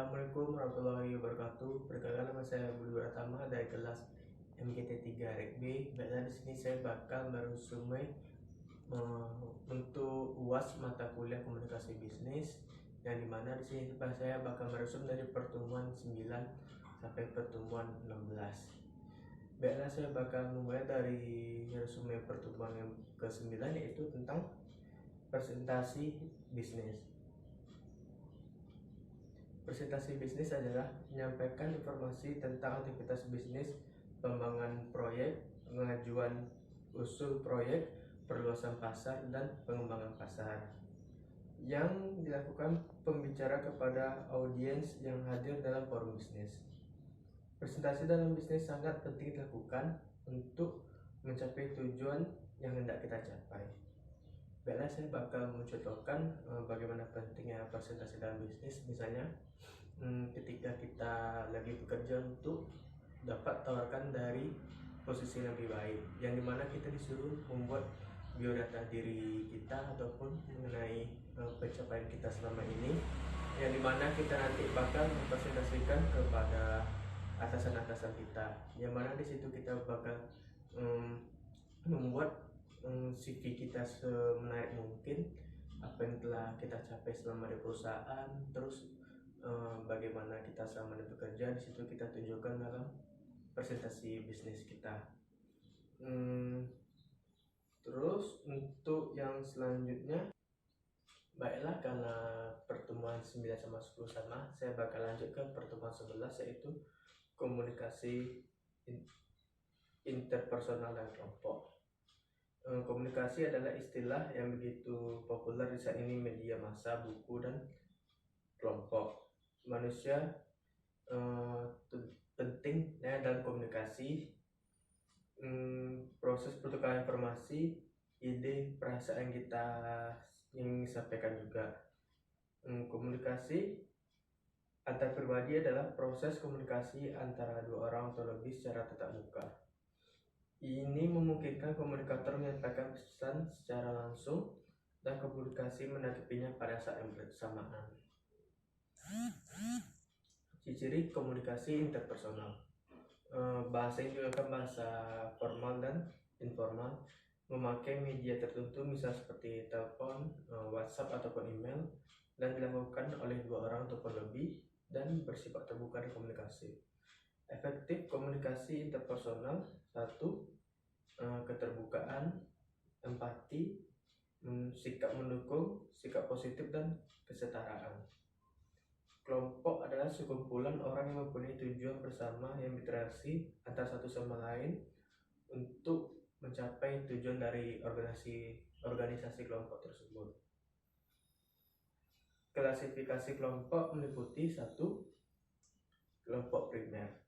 Assalamualaikum warahmatullahi wabarakatuh. Perkenalkan, nama saya Budi Pratama dari kelas MGT 3 Rek B. Baiklah, di sini saya bakal meresume untuk UAS mata kuliah komunikasi bisnis, yang dimana di sini saya bakal meresum dari pertemuan 9 sampai pertemuan 16. Baiklah, saya bakal memulai dari resume pertemuan yang ke-9, yaitu tentang presentasi bisnis. Presentasi bisnis adalah menyampaikan informasi tentang aktivitas bisnis, pengembangan proyek, pengajuan usul proyek, perluasan pasar, dan pengembangan pasar yang dilakukan pembicara kepada audiens yang hadir dalam forum bisnis. Presentasi dalam bisnis sangat penting dilakukan untuk mencapai tujuan yang hendak kita capai. Baiklah, saya bakal mencontohkan bagaimana pentingnya presentasi dalam bisnis. Misalnya, ketika kita lagi bekerja untuk dapat tawarkan dari posisi yang lebih baik, yang dimana kita disuruh membuat biodata diri kita ataupun mengenai pencapaian kita selama ini, yang dimana kita nanti bakal mempresentasikan kepada atasan-atasan kita, yang mana di situ kita bakal membuat CV kita semenarik mungkin, apa yang telah kita capai selama di perusahaan, terus bagaimana kita selama bekerja. Di situ kita tunjukkan dalam presentasi bisnis kita. Terus untuk yang selanjutnya, baiklah, karena pertemuan 9 sama 10 sama, saya bakal lanjut ke pertemuan 11, yaitu komunikasi interpersonal dan kelompok. Komunikasi adalah istilah yang begitu populer di saat ini media massa, buku, dan kelompok. Manusia penting dalam komunikasi. Proses pertukaran informasi, ide, perasaan kita ingin sampaikan juga. Komunikasi antar pribadi adalah proses komunikasi antara dua orang atau lebih secara tatap muka. Ini memungkinkan komunikator menyampaikan pesan secara langsung dan komunikasi menanggapinya pada saat yang bersamaan. Ciri-ciri komunikasi interpersonal. Bahasa ini digunakan bahasa formal dan informal, memakai media tertentu misal seperti telepon, WhatsApp ataupun email, dan dilakukan oleh dua orang ataupun lebih, dan bersifat terbuka di komunikasi. Efektif komunikasi interpersonal: 1. Keterbukaan, empati, sikap mendukung, sikap positif, dan kesetaraan. Kelompok adalah sekumpulan orang yang mempunyai tujuan bersama yang berinteraksi antar satu sama lain untuk mencapai tujuan dari organisasi kelompok tersebut. Klasifikasi kelompok meliputi: 1. Kelompok primer.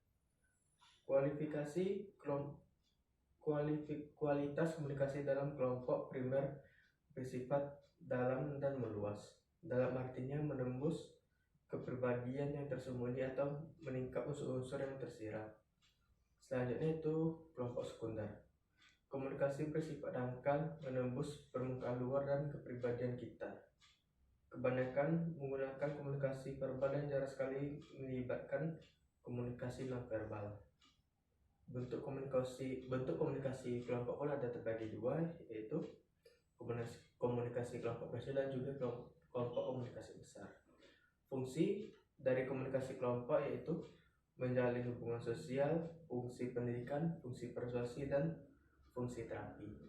Kualitas komunikasi dalam kelompok primer bersifat dalam dan meluas, dalam artinya menembus kepribadian yang tersembunyi atau meningkat unsur-unsur yang tersirat. Selanjutnya itu kelompok sekunder. Komunikasi bersifat dangkal, menembus permukaan luar dan kepribadian kita. Kebanyakan menggunakan komunikasi verbal dan jarang sekali melibatkan komunikasi non verbal. Bentuk komunikasi kelompok pun ada terbagi dua, yaitu komunikasi kelompok kecil dan juga kelompok komunikasi besar. Fungsi dari komunikasi kelompok yaitu menjalin hubungan sosial, fungsi pendidikan, fungsi persuasi, dan fungsi terapi.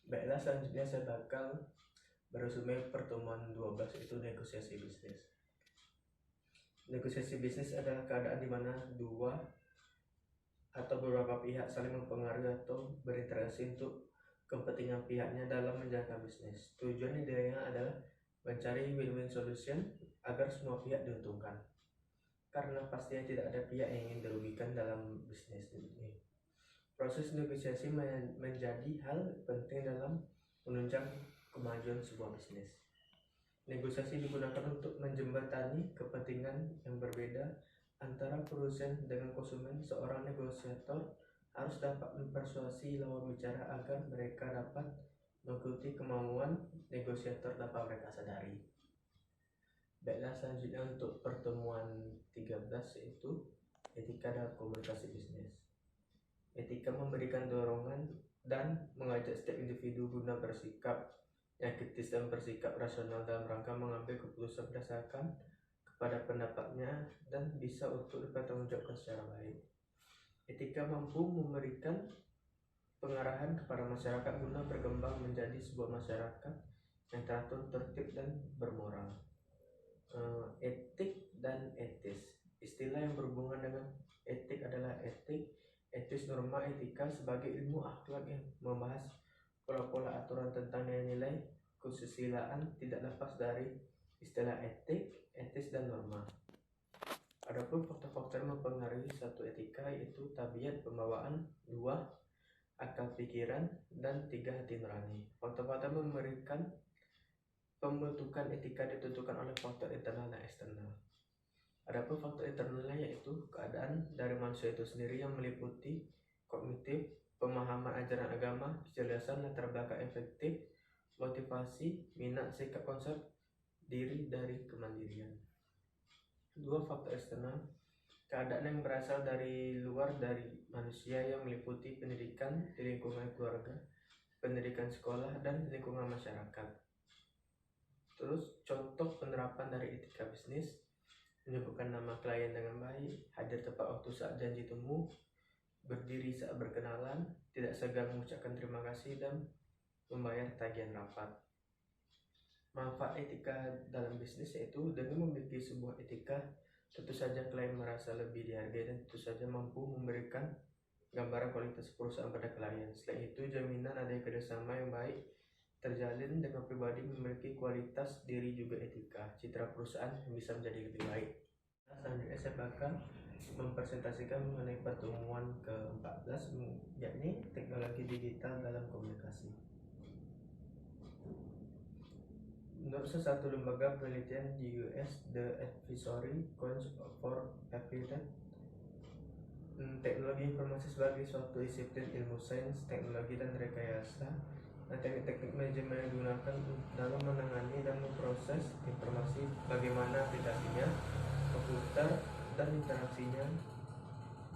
Baiklah, selanjutnya saya bakal beresume pertemuan 12, yaitu negosiasi bisnis. Negosiasi bisnis adalah keadaan di mana dua atau beberapa pihak saling mempengaruhi atau berinteraksi untuk kepentingan pihaknya dalam menjalankan bisnis. Tujuan idealnya adalah mencari win-win solution agar semua pihak diuntungkan, karena pastinya tidak ada pihak yang ingin dirugikan dalam bisnis ini. Proses negosiasi menjadi hal penting dalam menunjang kemajuan sebuah bisnis. Negosiasi digunakan untuk menjembatani kepentingan yang berbeda antara produsen dengan konsumen. Seorang negosiator harus dapat mempersuasi lawan bicara agar mereka dapat mengikuti kemauan negosiator tanpa mereka sadari. Baiklah, selanjutnya untuk pertemuan atas yaitu etika dalam komunikasi bisnis. Etika memberikan dorongan dan mengajak setiap individu guna bersikap yang kritis dan bersikap rasional dalam rangka mengambil keputusan berdasarkan kepada pendapatnya dan bisa untuk dipertanggungjawabkan secara baik. Etika mampu memberikan pengarahan kepada masyarakat guna berkembang menjadi sebuah masyarakat yang teratur, tertib, dan bermoral. Etik dan etis. Istilah yang berhubungan dengan etik adalah etis, norma etika sebagai ilmu akhlak yang membahas pola-pola aturan tentang nilai-nilai kesusilaan tidak lepas dari istilah etik, etis, dan norma. Adapun faktor-faktor yang mempengaruhi satu etika yaitu tabiat pembawaan, 2 akal pikiran, dan 3 hati nurani. Faktor-faktor memberikan pembentukan etika ditentukan oleh faktor internal dan eksternal. Adapun faktor internalnya yaitu keadaan dari manusia itu sendiri yang meliputi kognitif, pemahaman ajaran agama, kecerdasan, latar belakang efektif, motivasi, minat, sikap, konsep diri dari kemandirian. 2 faktor eksternal, keadaan yang berasal dari luar dari manusia yang meliputi pendidikan di lingkungan keluarga, pendidikan sekolah, dan lingkungan masyarakat. Terus contoh penerapan dari etika bisnis: menyebutkan nama klien dengan baik, hadir tepat waktu saat janji temu, berdiri saat berkenalan, tidak segan mengucapkan terima kasih, dan membayar tagihan rapat. Manfaat etika dalam bisnis yaitu dengan memiliki sebuah etika, tentu saja klien merasa lebih dihargai dan tentu saja mampu memberikan gambaran kualitas perusahaan pada klien. Selain itu, jaminan adanya kerjasama yang baik terjalin dengan pribadi memiliki kualitas diri juga etika, citra perusahaan yang bisa menjadi lebih baik. Selanjutnya saya bakal mempresentasikan mengenai pertemuan ke-14, yakni teknologi digital dalam komunikasi. Menurut salah satu lembaga penelitian di US, The Advisory Council for Applied Teknologi Informasi sebagai suatu disiplin ilmu sains, teknologi, dan rekayasa, teknik-teknik manajemen yang digunakan dalam menangani dan memproses informasi, bagaimana aplikasinya, komputer, dan interaksinya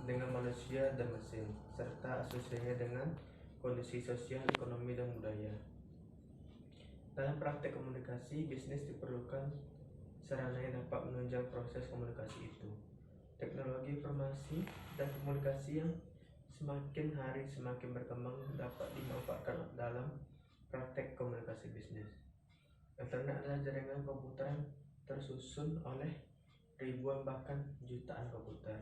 dengan manusia dan mesin, serta asosiasinya dengan kondisi sosial, ekonomi, dan budaya. Dalam praktek komunikasi bisnis diperlukan sarana yang dapat menunjang proses komunikasi itu. Teknologi informasi dan komunikasi yang semakin hari semakin berkembang dapat dimanfaatkan dalam praktek komunikasi bisnis. Internet adalah jaringan komputer yang tersusun oleh ribuan bahkan jutaan komputer.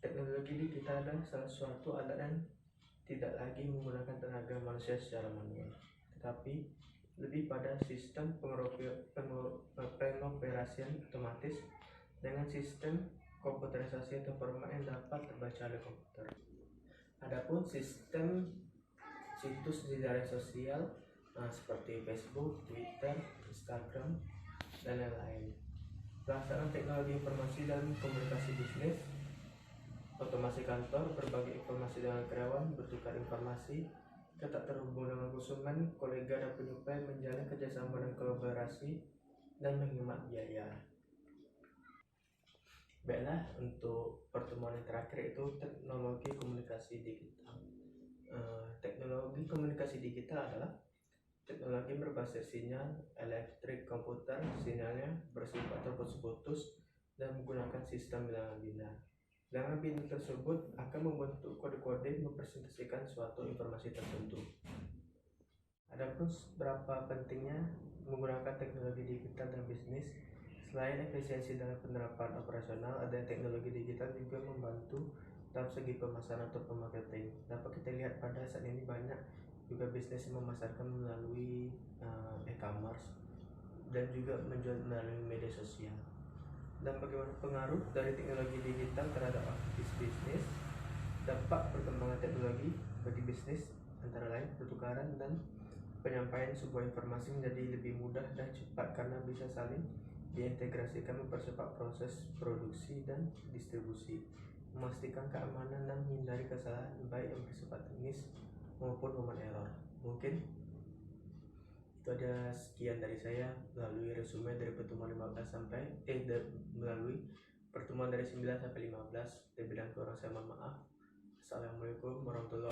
Teknologi digital adalah salah suatu alat yang tidak lagi menggunakan tenaga manusia secara manual, tetapi lebih pada sistem pengoperasian otomatis dengan sistem komputerisasi atau format yang dapat terbaca oleh komputer. Adapun sistem situs di jaringan sosial seperti Facebook, Twitter, Instagram, dan lain-lain. Pelaksanaan teknologi informasi dalam komunikasi bisnis, otomasi kantor, berbagi informasi dengan karyawan, bertukar informasi, ketat terhubung dengan konsumen, kolega, dan penyuplai, menjalin kerjasama dan kolaborasi, dan menghemat biaya. Baiklah, untuk pertemuan yang terakhir itu teknologi komunikasi digital. Teknologi komunikasi digital adalah teknologi berbasis sinyal elektrik komputer. Sinyalnya bersifat terputus-putus dan menggunakan sistem bilangan biner. Bilangan biner tersebut akan membentuk kode-kode mempresentasikan suatu informasi tertentu. Adapun berapa pentingnya menggunakan teknologi digital dalam bisnis, selain efisiensi dalam penerapan operasional, ada teknologi digital juga membantu dalam segi pemasaran atau pemarketing. Dapat kita lihat pada saat ini banyak juga bisnis yang memasarkan melalui e-commerce dan juga menjual melalui media sosial. Dan bagaimana pengaruh dari teknologi digital terhadap aktivitas bisnis? Dampak perkembangan teknologi bagi bisnis antara lain pertukaran dan penyampaian sebuah informasi menjadi lebih mudah dan cepat karena bisa saling diintegrasikan, mempercepat proses produksi dan distribusi, memastikan keamanan dan menghindari kesalahan baik yang bersifat teknis maupun human error. Mungkin itu ada sekian dari saya melalui resume dari pertemuan 15 melalui pertemuan dari 9 sampai 15. Dia bilang kurang, saya mohon maaf. Assalamualaikum warahmatullahi